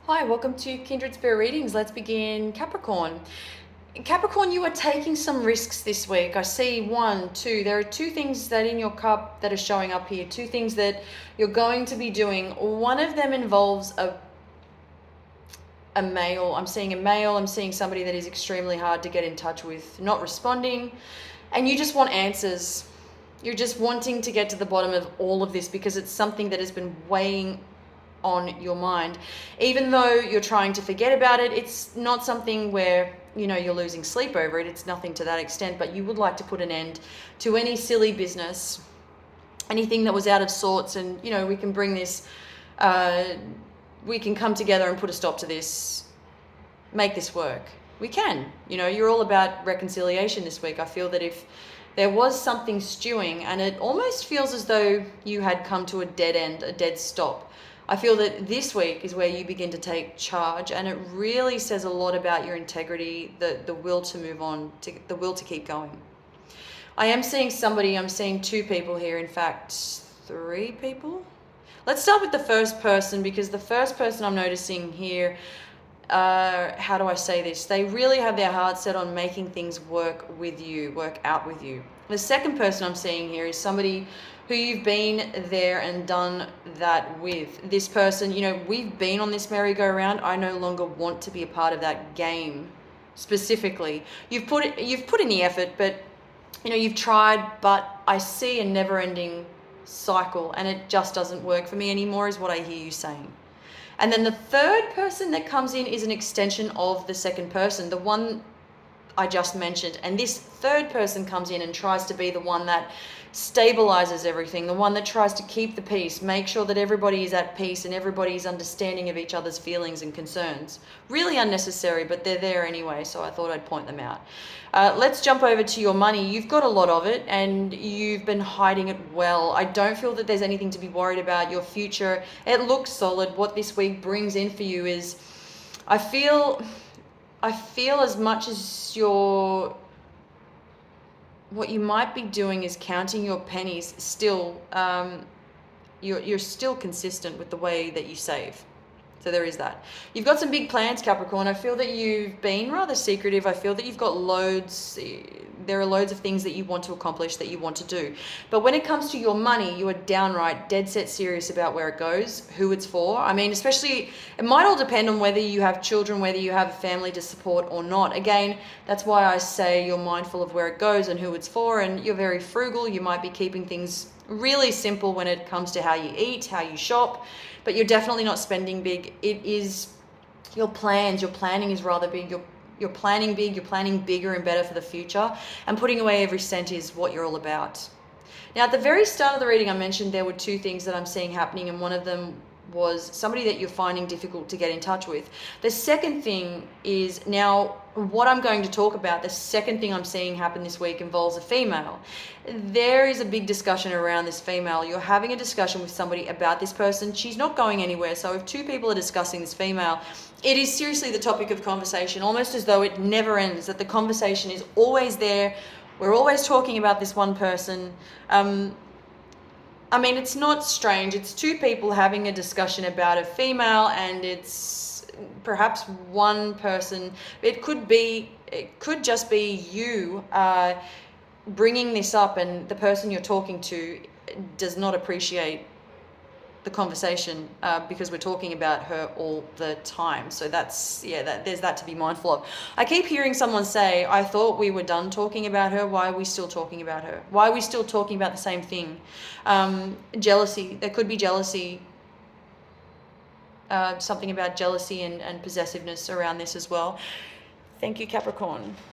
Hi, welcome to Kindred Spirit Readings. Let's begin Capricorn. Capricorn, you are taking some risks this week. I see one, two. There are two things that in your cup that are showing up here. Two things that you're going to be doing. One of them involves a male. I'm seeing a male. I'm seeing somebody that is extremely hard to get in touch with, not responding. And you just want answers. You're just wanting to get to the bottom of all of this because it's something that has been weighing on your mind. Even though you're trying to forget about it, it's not something where you're losing sleep over it. It's nothing to that extent, but you would like to put an end to any silly business, anything that was out of sorts, and we can bring this we can come together and put a stop to this, make this work. We can. You're all about reconciliation this week. I feel that if there was something stewing, and it almost feels as though you had come to a dead end, a dead stop, I feel that this week is where you begin to take charge, and it really says a lot about your integrity, the will to move on, the will to keep going. I am seeing I'm seeing two people here, in fact, three people. Let's start with the first person, because the first person I'm noticing here, how do I say this? They really have their heart set on making things work out with you. The second person I'm seeing here is somebody who you've been there and done that with. This person, we've been on this merry-go-round. I no longer want to be a part of that game specifically. You've put in the effort, but you've tried, but I see a never-ending cycle, and it just doesn't work for me anymore, is what I hear you saying. And then the third person that comes in is an extension of the second person, the one I just mentioned. And this third person comes in and tries to be the one that stabilizes everything, the one that tries to keep the peace, make sure that everybody is at peace and everybody is understanding of each other's feelings and concerns. Really unnecessary, but they're there anyway, so I thought I'd point them out. Let's jump over to your money. You've got a lot of it, and you've been hiding it well. I don't feel that there's anything to be worried about. Your future, it looks solid. What this week brings in for you is, I feel as much as what you might be doing is counting your pennies, still you're still consistent with the way that you save. So there is that. You've got some big plans, Capricorn. I feel that you've been rather secretive. I feel that you've got there are loads of things that you want to accomplish, that you want to do. But when it comes to your money, you are downright dead set serious about where it goes, who it's for. I mean, especially, it might all depend on whether you have children, whether you have a family to support or not. Again, that's why I say you're mindful of where it goes and who it's for, and you're very frugal. You might be keeping things really simple when it comes to how you eat, how you shop, but you're definitely not spending big. It is your plans. Your planning is rather big. You're planning big. You're planning bigger and better for the future, and putting away every cent is what you're all about. Now, at the very start of the reading, I mentioned there were two things that I'm seeing happening, and one of them was somebody that you're finding difficult to get in touch with. The second thing is, now what I'm going to talk about, the second thing I'm seeing happen this week involves a female. There is a big discussion around this female. You're having a discussion with somebody about this person. She's not going anywhere. So if two people are discussing this female, it is seriously the topic of conversation, almost as though it never ends, that the conversation is always there. We're always talking about this one person. I mean, it's not strange. It's two people having a discussion about a female, and it's perhaps one person. It could just be you bringing this up, and the person you're talking to does not appreciate the conversation because we're talking about her all the time. So there's that to be mindful of. I keep hearing someone say, I thought we were done talking about her. Why are we still talking about her? Why are we still talking about the same thing? Jealousy. There could be jealousy, something about jealousy and possessiveness around this as well. Thank you, Capricorn.